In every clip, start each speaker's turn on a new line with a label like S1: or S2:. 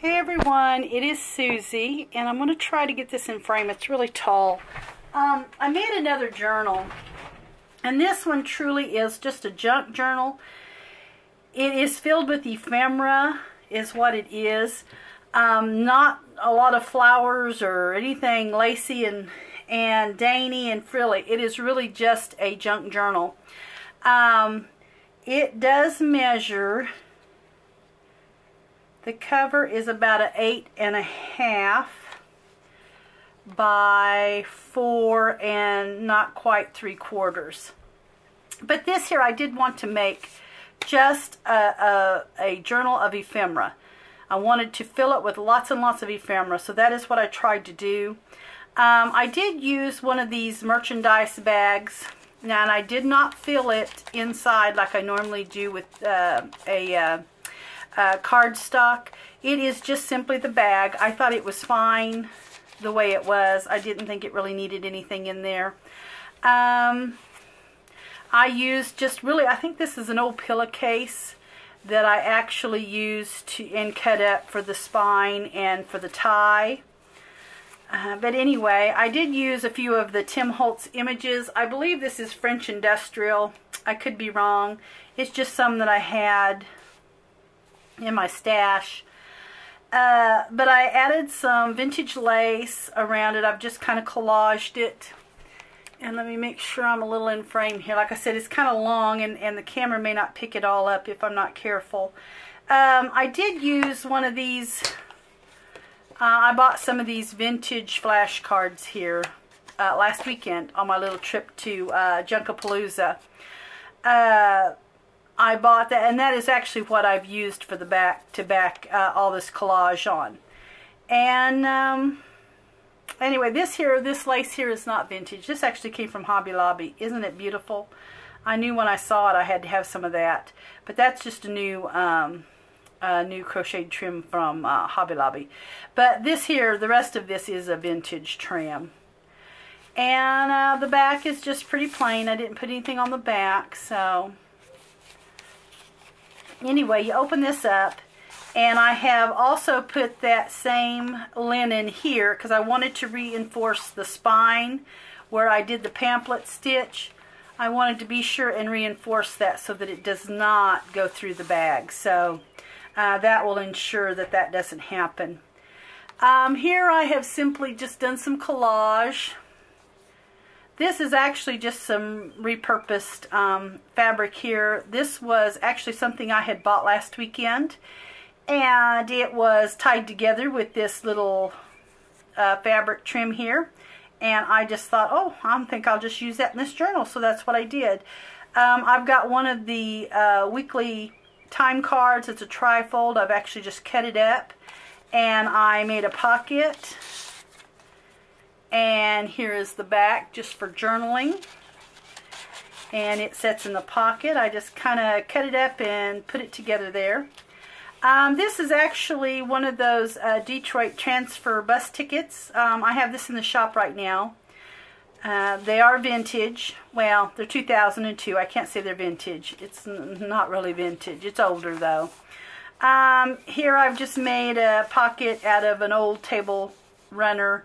S1: Hey everyone, it is Susie, and I'm going to try to get this in frame. It's really tall. I made another journal, and this one truly is just a junk journal. It is filled with ephemera, is what it is. Not a lot of flowers or anything lacy and dainty and frilly. It is really just a junk journal. It does measure. The cover is about an 8.5 by 4 and not quite 3/4. But this here I did want to make just a journal of ephemera. I wanted to fill it with lots and lots of ephemera, so that is what I tried to do. I did use one of these merchandise bags. Now, and I did not fill it inside like I normally do with cardstock. It is just simply the bag. I thought it was fine the way it was. I didn't think it really needed anything in there. I used just really, I think this is an old pillowcase that I actually used and cut up for the spine and for the tie. But anyway, I did use a few of the Tim Holtz images. I believe this is French Industrial. I could be wrong. It's just some that I had in my stash. But I added some vintage lace around it. I've just kind of collaged it. And let me make sure I'm a little in frame here. Like I said, it's kind of long and the camera may not pick it all up if I'm not careful. I did use one of these. I bought some of these vintage flashcards here last weekend on my little trip to Junkapalooza. I bought that, and that is actually what I've used for the back to back all this collage on. And anyway, this lace here is not vintage. This actually came from Hobby Lobby. Isn't it beautiful? I knew when I saw it I had to have some of that. But that's just a new crocheted trim from Hobby Lobby. But this here, the rest of this is a vintage trim. And the back is just pretty plain. I didn't put anything on the back, so anyway, you open this up, and I have also put that same linen here because I wanted to reinforce the spine where I did the pamphlet stitch. I wanted to be sure and reinforce that so that it does not go through the bag. So that will ensure that that doesn't happen. Here I have simply just done some collage. This is actually just some repurposed fabric here. This was actually something I had bought last weekend, and it was tied together with this little fabric trim here, and I just thought, oh, I think I'll just use that in this journal, so that's what I did. I've got one of the weekly time cards. It's a trifold. I've actually just cut it up, and I made a pocket. And here is the back just for journaling. And it sits in the pocket. I just kind of cut it up and put it together there. This is actually one of those Detroit transfer bus tickets. I have this in the shop right now. They are vintage. Well, they're 2002. I can't say they're vintage. It's not really vintage. It's older though. Here I've just made a pocket out of an old table runner.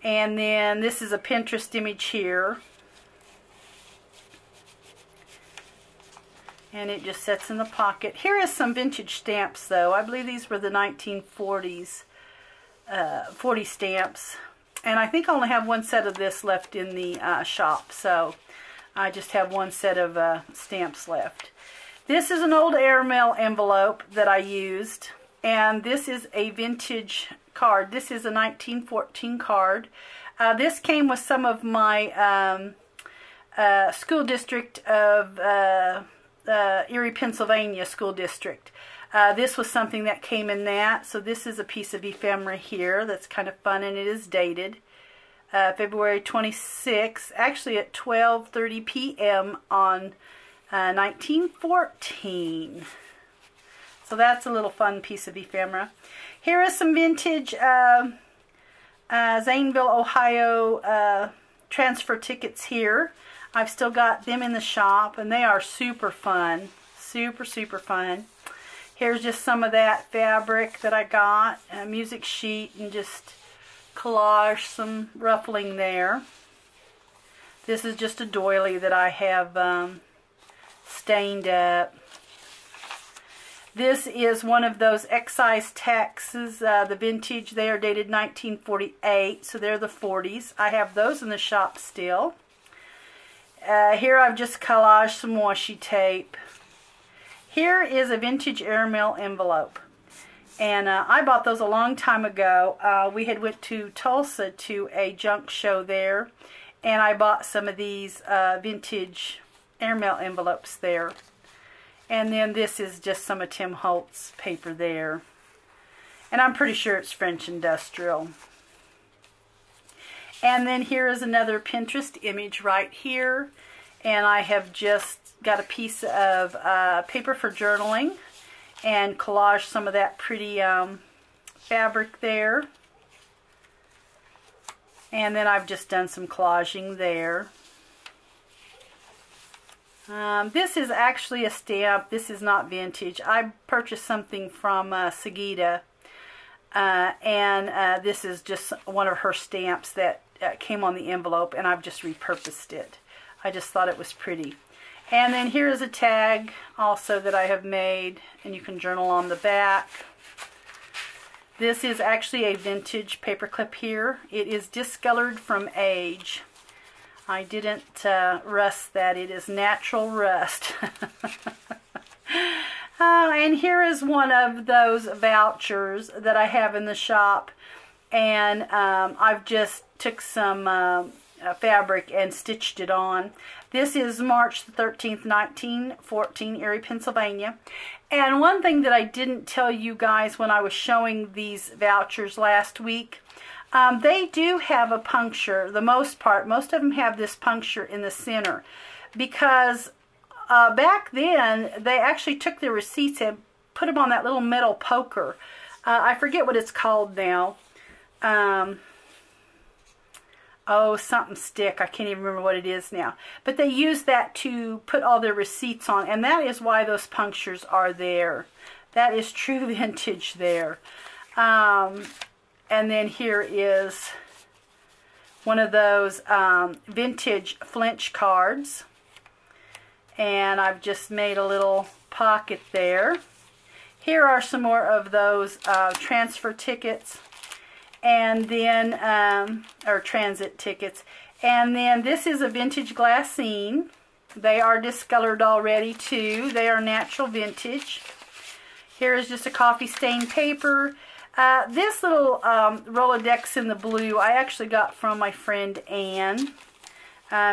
S1: And then this is a Pinterest image here. And it just sits in the pocket. Here is some vintage stamps though. I believe these were the 1940s, 40 stamps. And I think I only have one set of this left in the shop. So I just have one set of stamps left. This is an old airmail envelope that I used. And this is a vintage card. This is a 1914 card. This came with some of my school district of Erie, Pennsylvania school district. This was something that came in that. So this is a piece of ephemera here that's kind of fun, and it is dated February 26, actually at 12:30 p.m. on 1914. So that's a little fun piece of ephemera. Here is some vintage Zanesville, Ohio transfer tickets here. I've still got them in the shop, and they are super fun. Super, super fun. Here's just some of that fabric that I got, a music sheet, and just collage some ruffling there. This is just a doily that I have stained up. This is one of those excise taxes, the vintage. They are dated 1948, so they're the 40s. I have those in the shop still. Here I've just collaged some washi tape. Here is a vintage airmail envelope. And I bought those a long time ago. We had went to Tulsa to a junk show there. And I bought some of these vintage airmail envelopes there. And then this is just some of Tim Holtz's paper there. And I'm pretty sure it's French industrial. And then here is another Pinterest image right here. And I have just got a piece of paper for journaling and collaged some of that pretty fabric there. And then I've just done some collaging there. This is actually a stamp. This is not vintage. I purchased something from Sagita, and this is just one of her stamps that came on the envelope, and I've just repurposed it. I just thought it was pretty. And then here is a tag also that I have made, and you can journal on the back. This is actually a vintage paperclip here. It is discolored from age. I didn't rust that. It is natural rust. And here is one of those vouchers that I have in the shop. And I've just took some fabric and stitched it on. This is March the 13th, 1914, Erie, Pennsylvania. And one thing that I didn't tell you guys when I was showing these vouchers last week, they do have a puncture, the most part. Most of them have this puncture in the center. Because back then, they actually took their receipts and put them on that little metal poker. I forget what it's called now. Oh, something stick. I can't even remember what it is now. But they use that to put all their receipts on. And that is why those punctures are there. That is true vintage there. And then here is one of those vintage flinch cards. And I've just made a little pocket there. Here are some more of those transfer tickets. And then, or transit tickets. And then this is a vintage glassine. They are discolored already too. They are natural vintage. Here is just a coffee stained paper. This little Rolodex in the blue I actually got from my friend Anne.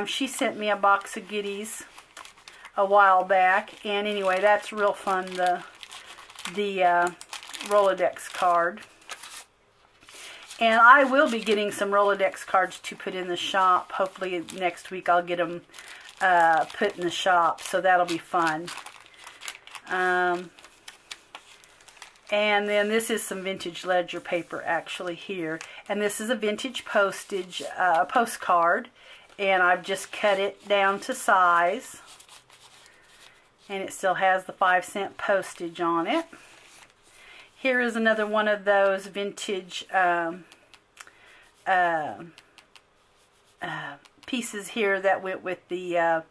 S1: She sent me a box of goodies a while back. And anyway, that's real fun, the Rolodex card. And I will be getting some Rolodex cards to put in the shop. Hopefully next week I'll get them put in the shop. So that'll be fun. And then this is some vintage ledger paper actually here. And this is a vintage postage postcard. And I've just cut it down to size. And it still has the 5-cent postage on it. Here is another one of those vintage pieces here that went with the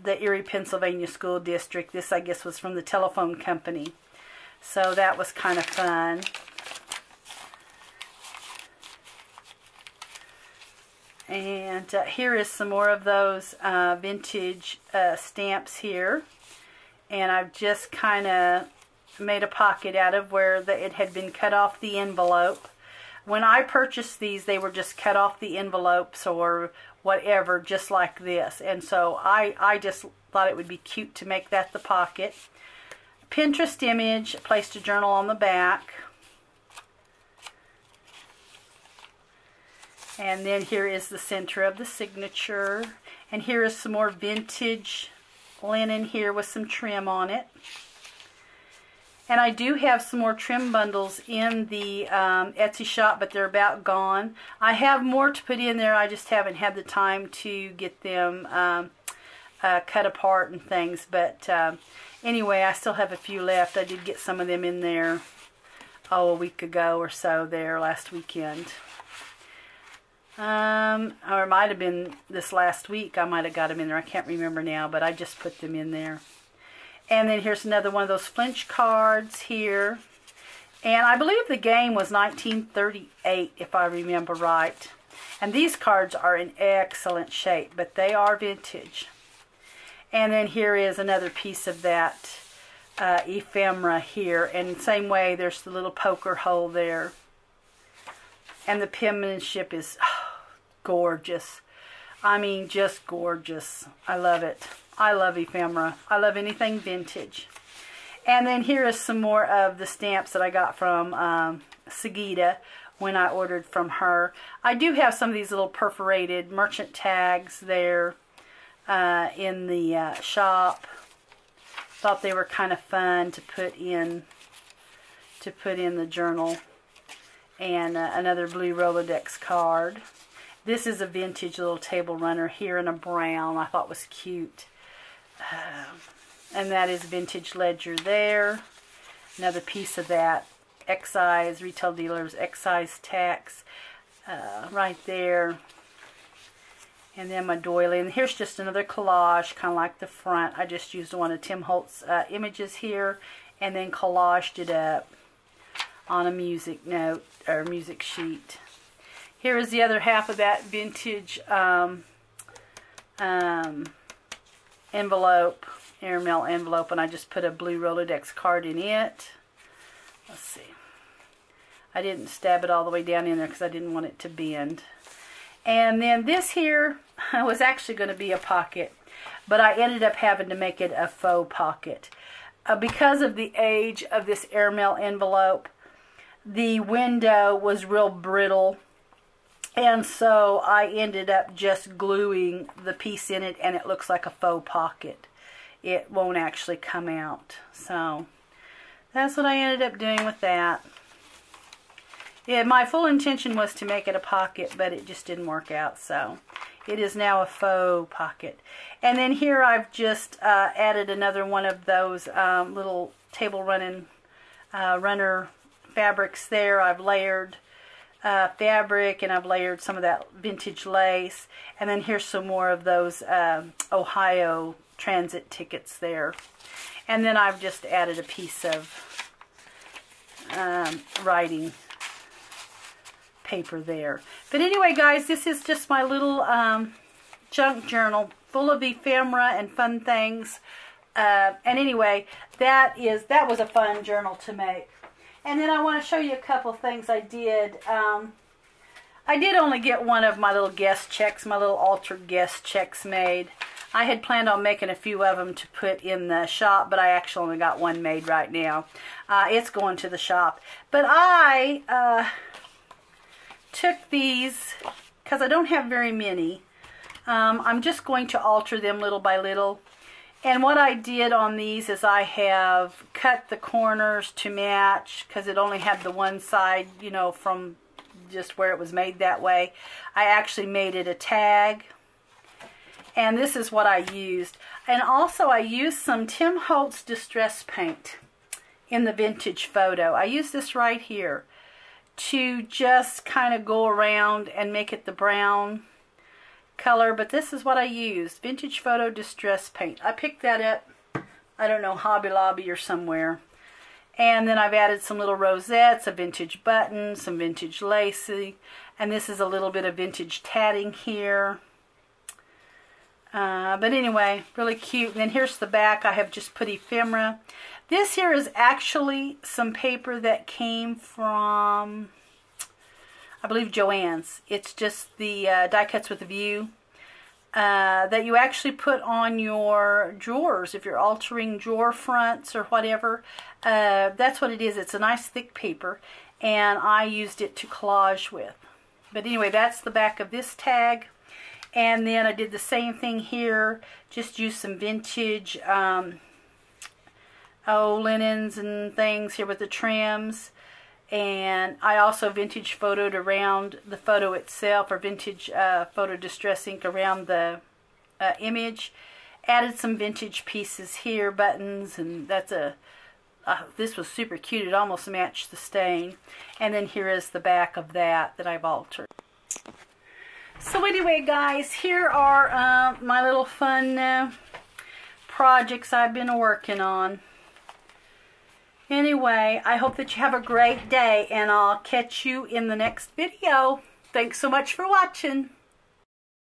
S1: Erie, Pennsylvania School District. This, I guess, was from the telephone company. So that was kind of fun. And here is some more of those vintage stamps here. And I've just kind of made a pocket out of where it had been cut off the envelope. When I purchased these, they were just cut off the envelopes or whatever, just like this. And so I just thought it would be cute to make that the pocket. Pinterest image, placed a journal on the back. And then here is the center of the signature. And here is some more vintage linen here with some trim on it. And I do have some more trim bundles in the Etsy shop, but they're about gone. I have more to put in there. I just haven't had the time to get them cut apart and things. But Anyway, I still have a few left. I did get some of them in there, a week ago or so there, last weekend. Or it might have been this last week. I might have got them in there. I can't remember now, but I just put them in there. And then here's another one of those flinch cards here. And I believe the game was 1938, if I remember right. And these cards are in excellent shape, but they are vintage. And then here is another piece of that ephemera here. And same way, there's the little poker hole there. And the penmanship is gorgeous. I mean, just gorgeous. I love it. I love ephemera. I love anything vintage. And then here is some more of the stamps that I got from Sagita when I ordered from her. I do have some of these little perforated merchant tags there in the shop. Thought they were kind of fun to put in the journal. And another blue Rolodex card. This is a vintage little table runner here in a brown. I thought was cute. And that is vintage ledger there. Another piece of that excise, retail dealers, excise tax right there. And then my doily. And here's just another collage, kind of like the front. I just used one of Tim Holtz's images here and then collaged it up on a music note or music sheet. Here is the other half of that vintage envelope, airmail envelope, and I just put a blue Rolodex card in it. Let's see. I didn't stab it all the way down in there because I didn't want it to bend. And then this here was actually going to be a pocket, but I ended up having to make it a faux pocket. Because of the age of this airmail envelope, the window was real brittle, and so I ended up just gluing the piece in it, and it looks like a faux pocket. It won't actually come out. So that's what I ended up doing with that. Yeah, my full intention was to make it a pocket, but it just didn't work out, so it is now a faux pocket. And then here I've just added another one of those little table runner fabrics there. I've layered fabric, and I've layered some of that vintage lace. And then here's some more of those Ohio transit tickets there. And then I've just added a piece of writing paper there. But anyway, guys, this is just my little junk journal full of ephemera and fun things. And anyway, that was a fun journal to make. And then I want to show you a couple things I did. I did only get one of my little guest checks, my little altered guest checks made. I had planned on making a few of them to put in the shop, but I actually only got one made right now. It's going to the shop. But I took these, because I don't have very many. I'm just going to alter them little by little. And what I did on these is I have cut the corners to match, because it only had the one side, you know, from just where it was made that way. I actually made it a tag. And this is what I used. And also I used some Tim Holtz Distress Paint in the vintage photo. I used this right here to just kind of go around and make it the brown color, but this is what I used, Vintage Photo Distress Paint. I picked that up, I don't know, Hobby Lobby or somewhere. And then I've added some little rosettes, a vintage button, some vintage lacy, and this is a little bit of vintage tatting here. But anyway, really cute. And then here's the back. I have just put ephemera. This here is actually some paper that came from, I believe, Joann's. It's just the die cuts with a view that you actually put on your drawers if you're altering drawer fronts or whatever. That's what it is. It's a nice thick paper, and I used it to collage with. But anyway, that's the back of this tag. And then I did the same thing here. Just used some vintage linens and things here with the trims. And I also vintage photoed around the photo itself, or vintage photo distress ink around the image. Added some vintage pieces here, buttons, and that's this was super cute. It almost matched the stain. And then here is the back of that I've altered. So anyway, guys, here are my little fun projects I've been working on. Anyway, I hope that you have a great day, and I'll catch you in the next video. Thanks so much for watching.